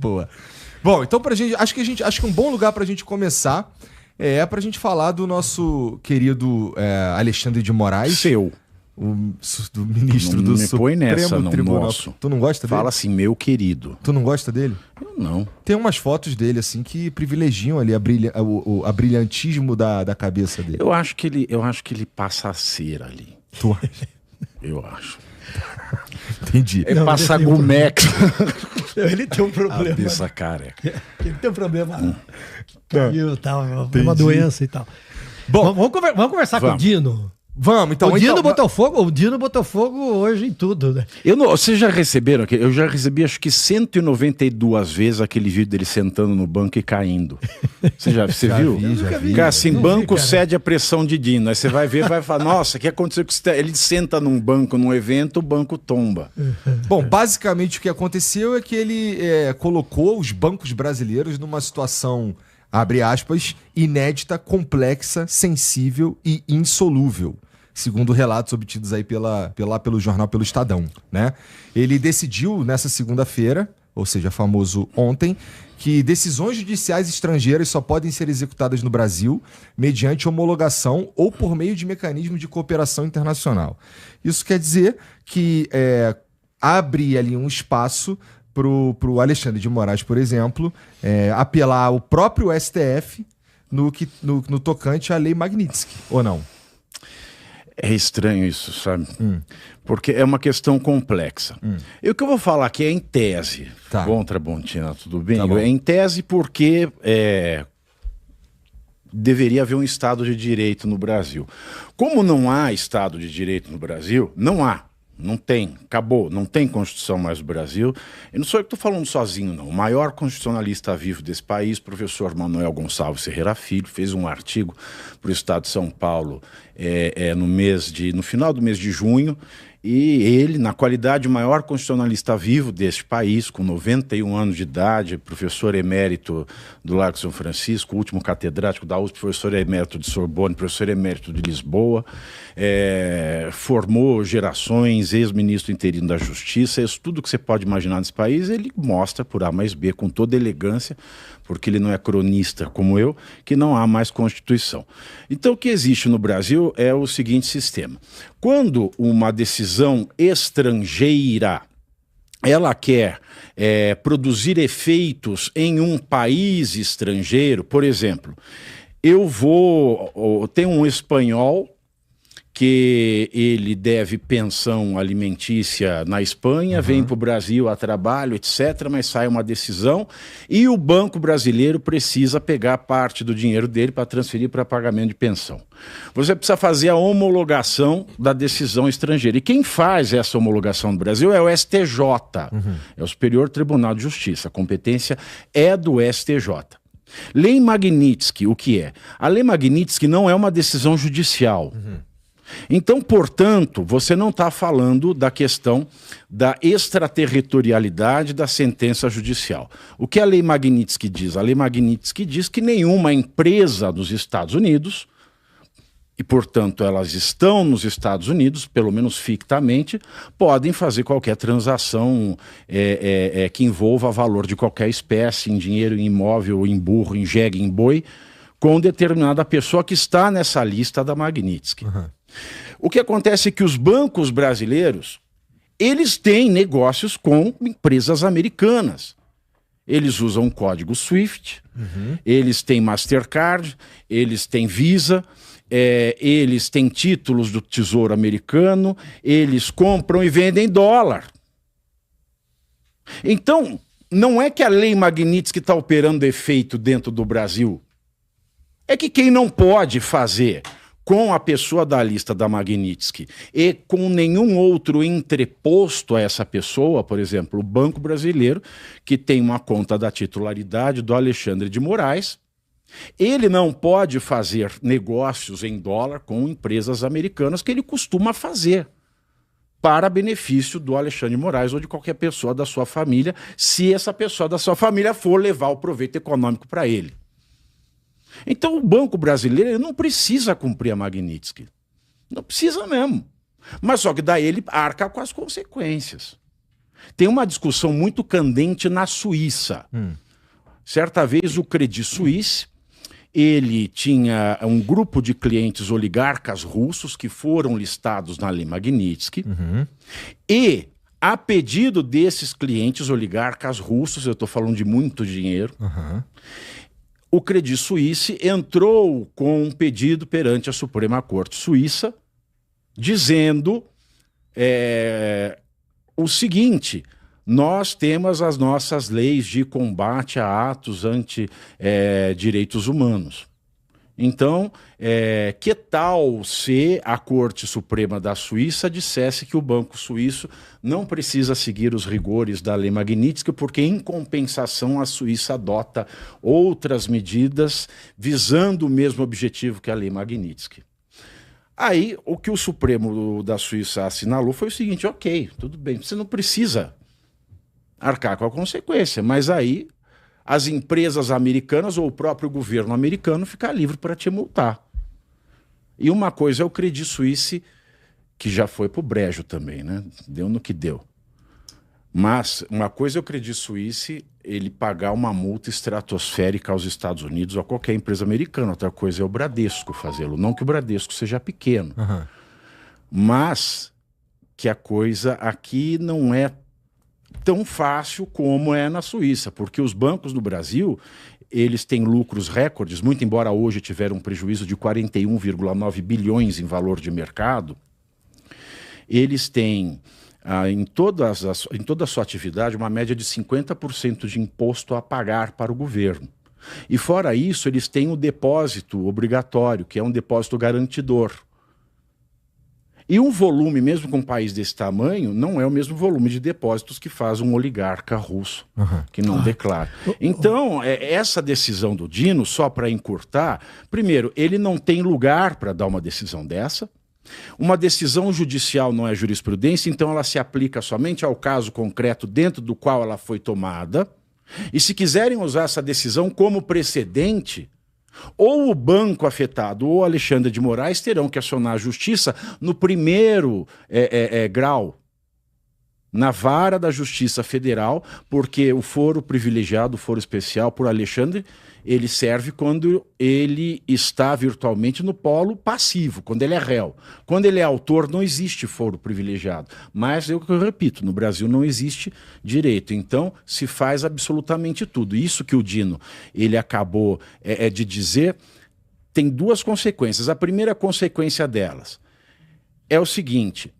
Boa. Bom, então acho que um bom lugar pra gente começar é pra gente falar do nosso querido Alexandre de Moraes. Do ministro do Supremo Tribunal. Nosso. Tu não gosta dele? Fala assim, meu querido. Tu não gosta dele? Eu não. Tem umas fotos dele, assim, que privilegiam ali a brilhantismo da cabeça dele. Eu acho que ele passa a cera ali. Tu acha? Eu acho. Entendi. É passar Gumex. Ele tem um problema. Cabeça careca. Ele tem um problema. Caiu, tal, uma doença e tal. Bom, vamos conversar com o Dino. Vamos, então. O Dino botou fogo hoje em tudo, né? Vocês já receberam? Eu já recebi acho que 192 vezes aquele vídeo dele sentando no banco e caindo. Você viu? Já vi. Cara, assim, banco cede a pressão de Dino. Aí você vai ver, vai falar, nossa, o que aconteceu com ele? Ele senta num banco, num evento, o banco tomba. Bom, basicamente o que aconteceu é que ele colocou os bancos brasileiros numa situação, abre aspas, inédita, complexa, sensível e insolúvel, segundo relatos obtidos aí pelo jornal, pelo Estadão, né? Ele decidiu nessa segunda-feira, ou seja, famoso ontem, que decisões judiciais estrangeiras só podem ser executadas no Brasil mediante homologação ou por meio de mecanismo de cooperação internacional. Isso quer dizer que abre ali um espaço pro Alexandre de Moraes, por exemplo, apelar ao próprio STF no tocante à Lei Magnitsky, ou não? É estranho isso, sabe? Porque é uma questão complexa. E o que eu vou falar aqui é em tese. Tá. Bom, Tramontina, tudo bem? Tá bom. É em tese porque deveria haver um Estado de Direito no Brasil. Como não há Estado de Direito no Brasil, não há. Não tem, acabou, não tem Constituição mais no Brasil. E não sou eu que estou falando sozinho, não. O maior constitucionalista vivo desse país, professor Manuel Gonçalves Ferreira Filho, fez um artigo para o Estado de São Paulo no final do mês de junho, e ele, na qualidade de maior constitucionalista vivo deste país, com 91 anos de idade, professor emérito do Largo São Francisco, último catedrático da USP, professor emérito de Sorbonne, professor emérito de Lisboa, formou gerações, ex-ministro interino da Justiça, isso tudo que você pode imaginar nesse país, ele mostra por A mais B, com toda elegância, porque ele não é cronista como eu, que não há mais Constituição. Então o que existe no Brasil é o seguinte sistema. Quando uma decisão estrangeira ela quer produzir efeitos em um país estrangeiro, por exemplo, tem um espanhol que ele deve pensão alimentícia na Espanha, vem para o Brasil a trabalho, etc., mas sai uma decisão e o Banco Brasileiro precisa pegar parte do dinheiro dele para transferir para pagamento de pensão. Você precisa fazer a homologação da decisão estrangeira. E quem faz essa homologação no Brasil é o STJ, é o Superior Tribunal de Justiça. A competência é do STJ. Lei Magnitsky, o que é? A Lei Magnitsky não é uma decisão judicial. Então, portanto, você não está falando da questão da extraterritorialidade da sentença judicial. O que a Lei Magnitsky diz? A Lei Magnitsky diz que nenhuma empresa dos Estados Unidos, e portanto elas estão nos Estados Unidos, pelo menos fictamente, podem fazer qualquer transação que envolva valor de qualquer espécie, em dinheiro, em imóvel, em burro, em jegue, em boi, com determinada pessoa que está nessa lista da Magnitsky. O que acontece é que os bancos brasileiros, eles têm negócios com empresas americanas. Eles usam o código SWIFT, eles têm Mastercard, eles têm Visa, eles têm títulos do Tesouro Americano, eles compram e vendem dólar. Então, não é que a Lei Magnitsky está operando efeito dentro do Brasil. É que quem não pode fazer com a pessoa da lista da Magnitsky e com nenhum outro entreposto a essa pessoa, por exemplo, o Banco Brasileiro, que tem uma conta da titularidade do Alexandre de Moraes, ele não pode fazer negócios em dólar com empresas americanas que ele costuma fazer para benefício do Alexandre de Moraes ou de qualquer pessoa da sua família, se essa pessoa da sua família for levar o proveito econômico para ele. Então o Banco Brasileiro não precisa cumprir a Magnitsky. Não precisa mesmo. Mas só que daí ele arca com as consequências. Tem uma discussão muito candente na Suíça. Certa vez o Credit Suisse, ele tinha um grupo de clientes oligarcas russos que foram listados na Lei Magnitsky e, a pedido desses clientes oligarcas russos, eu estou falando de muito dinheiro, o Credit Suisse entrou com um pedido perante a Suprema Corte Suíça, dizendo o seguinte: nós temos as nossas leis de combate a atos anti-direitos humanos. Então, que tal se a Corte Suprema da Suíça dissesse que o Banco Suíço não precisa seguir os rigores da Lei Magnitsky, porque, em compensação, a Suíça adota outras medidas visando o mesmo objetivo que a Lei Magnitsky. Aí, o que o Supremo da Suíça assinalou foi o seguinte: ok, tudo bem, você não precisa arcar com a consequência, mas aí as empresas americanas ou o próprio governo americano fica livre para te multar. E uma coisa é o Credit Suisse, que já foi pro brejo também, né? Deu no que deu. Mas uma coisa é o Credit Suisse ele pagar uma multa estratosférica aos Estados Unidos ou a qualquer empresa americana. Outra coisa é o Bradesco fazê-lo. Não que o Bradesco seja pequeno, mas que a coisa aqui não é tão fácil como é na Suíça, porque os bancos no Brasil, eles têm lucros recordes, muito embora hoje tiveram um prejuízo de 41,9 bilhões em valor de mercado, eles têm em toda a sua atividade uma média de 50% de imposto a pagar para o governo. E fora isso, eles têm o depósito obrigatório, que é um depósito garantidor. E um volume, mesmo com um país desse tamanho, não é o mesmo volume de depósitos que faz um oligarca russo, que não declara. Então, essa decisão do Dino, só para encurtar, primeiro, ele não tem lugar para dar uma decisão dessa. Uma decisão judicial não é jurisprudência, então ela se aplica somente ao caso concreto dentro do qual ela foi tomada. E se quiserem usar essa decisão como precedente, ou o banco afetado ou Alexandre de Moraes terão que acionar a justiça no primeiro grau, na vara da Justiça Federal, porque o foro privilegiado, o foro especial por Alexandre, ele serve quando ele está virtualmente no polo passivo, quando ele é réu. Quando ele é autor, não existe foro privilegiado. Mas, eu repito, no Brasil não existe direito. Então, se faz absolutamente tudo. Isso que o Dino ele acabou de dizer tem duas consequências. A primeira consequência delas é o seguinte: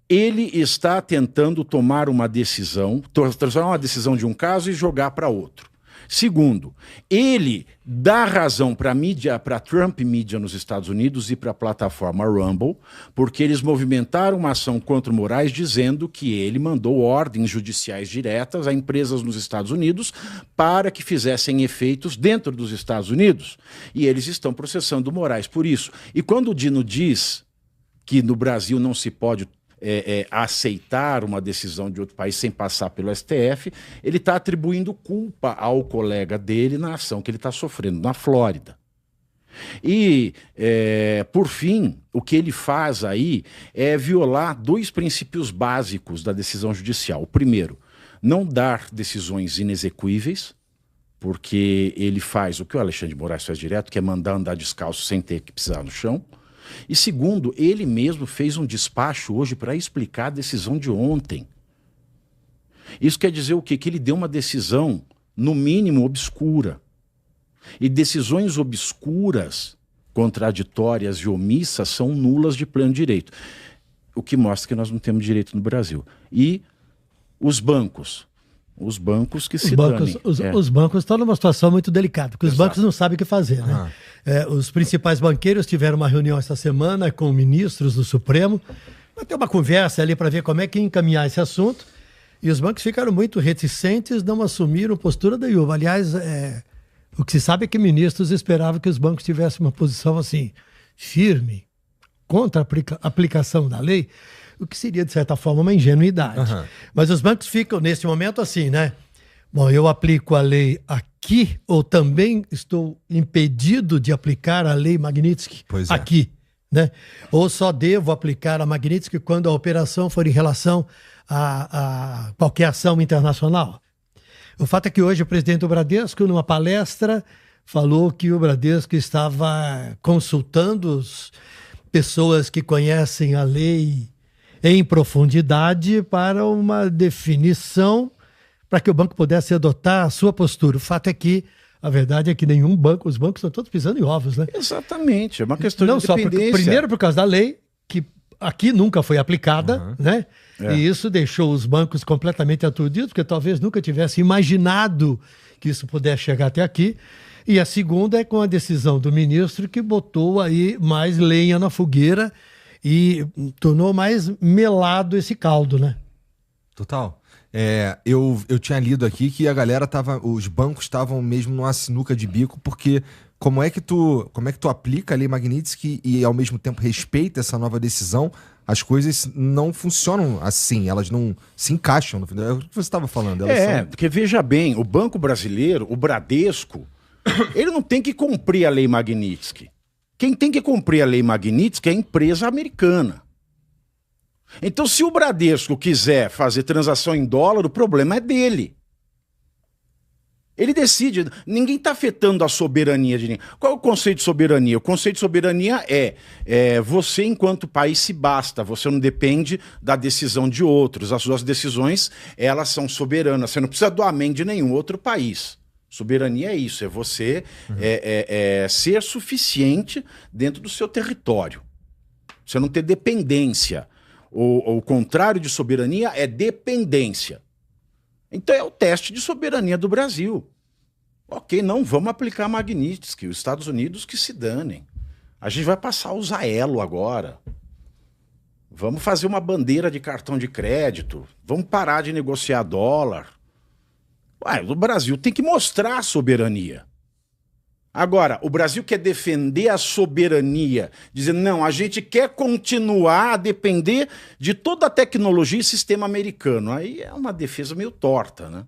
ele está tentando tomar uma decisão, transformar uma decisão de um caso e jogar para outro. Segundo, ele dá razão para a mídia, para a Trump Media nos Estados Unidos e para a plataforma Rumble, porque eles movimentaram uma ação contra o Moraes dizendo que ele mandou ordens judiciais diretas a empresas nos Estados Unidos para que fizessem efeitos dentro dos Estados Unidos. E eles estão processando o Moraes por isso. E quando o Dino diz que no Brasil não se pode aceitar uma decisão de outro país sem passar pelo STF, ele está atribuindo culpa ao colega dele na ação que ele está sofrendo na Flórida. E, por fim, o que ele faz aí é violar dois princípios básicos da decisão judicial. O primeiro, não dar decisões inexequíveis, porque ele faz o que o Alexandre de Moraes faz direto, que é mandar andar descalço sem ter que pisar no chão. E segundo, ele mesmo fez um despacho hoje para explicar a decisão de ontem. Isso quer dizer o quê? Que ele deu uma decisão, no mínimo, obscura. E decisões obscuras, contraditórias e omissas são nulas de pleno direito. O que mostra que nós não temos direito no Brasil. E os bancos que se danem. Os bancos estão numa situação muito delicada, porque os bancos não sabem o que fazer, né? Os principais banqueiros tiveram uma reunião essa semana com ministros do Supremo, vai ter uma conversa ali para ver como é que encaminhar esse assunto, e os bancos ficaram muito reticentes, não assumiram postura nenhuma. Aliás, o que se sabe é que ministros esperavam que os bancos tivessem uma posição assim, firme, contra a aplicação da lei, o que seria, de certa forma, uma ingenuidade. Mas os bancos ficam, nesse momento, assim, né? Bom, eu aplico a lei aqui ou também estou impedido de aplicar a lei Magnitsky aqui, né? Ou só devo aplicar a Magnitsky quando a operação for em relação a qualquer ação internacional. O fato é que hoje o presidente do Bradesco, numa palestra, falou que o Bradesco estava consultando pessoas que conhecem a lei em profundidade para uma definição para que o banco pudesse adotar a sua postura. O fato é que a verdade é que nenhum banco, os bancos estão todos pisando em ovos, né? Exatamente, é uma questão não de independência. Primeiro por causa da lei, que aqui nunca foi aplicada, né? E isso deixou os bancos completamente aturdidos, porque talvez nunca tivesse imaginado que isso pudesse chegar até aqui. E a segunda é com a decisão do ministro, que botou aí mais lenha na fogueira e tornou mais melado esse caldo, né? Total. Eu tinha lido aqui que a galera os bancos estavam mesmo numa sinuca de bico, porque como é que tu aplica a lei Magnitsky e ao mesmo tempo respeita essa nova decisão? As coisas não funcionam assim, elas não se encaixam no final. É o que você estava falando. Porque veja bem, o Banco Brasileiro, o Bradesco, ele não tem que cumprir a lei Magnitsky. Quem tem que cumprir a lei Magnitsky é a empresa americana. Então, se o Bradesco quiser fazer transação em dólar, o problema é dele. Ele decide, ninguém está afetando a soberania de ninguém. Qual é o conceito de soberania? O conceito de soberania é você, enquanto país, se basta. Você não depende da decisão de outros. As suas decisões, elas são soberanas. Você não precisa do amém de nenhum outro país. Soberania é isso, é você ser suficiente dentro do seu território. Você não ter dependência. O contrário de soberania é dependência. Então é o teste de soberania do Brasil. Ok, não vamos aplicar Magnitsky, os Estados Unidos que se danem. A gente vai passar a usar elo agora. Vamos fazer uma bandeira de cartão de crédito. Vamos parar de negociar dólar. O Brasil tem que mostrar a soberania. Agora, o Brasil quer defender a soberania, dizendo, não, a gente quer continuar a depender de toda a tecnologia e sistema americano. Aí é uma defesa meio torta, né?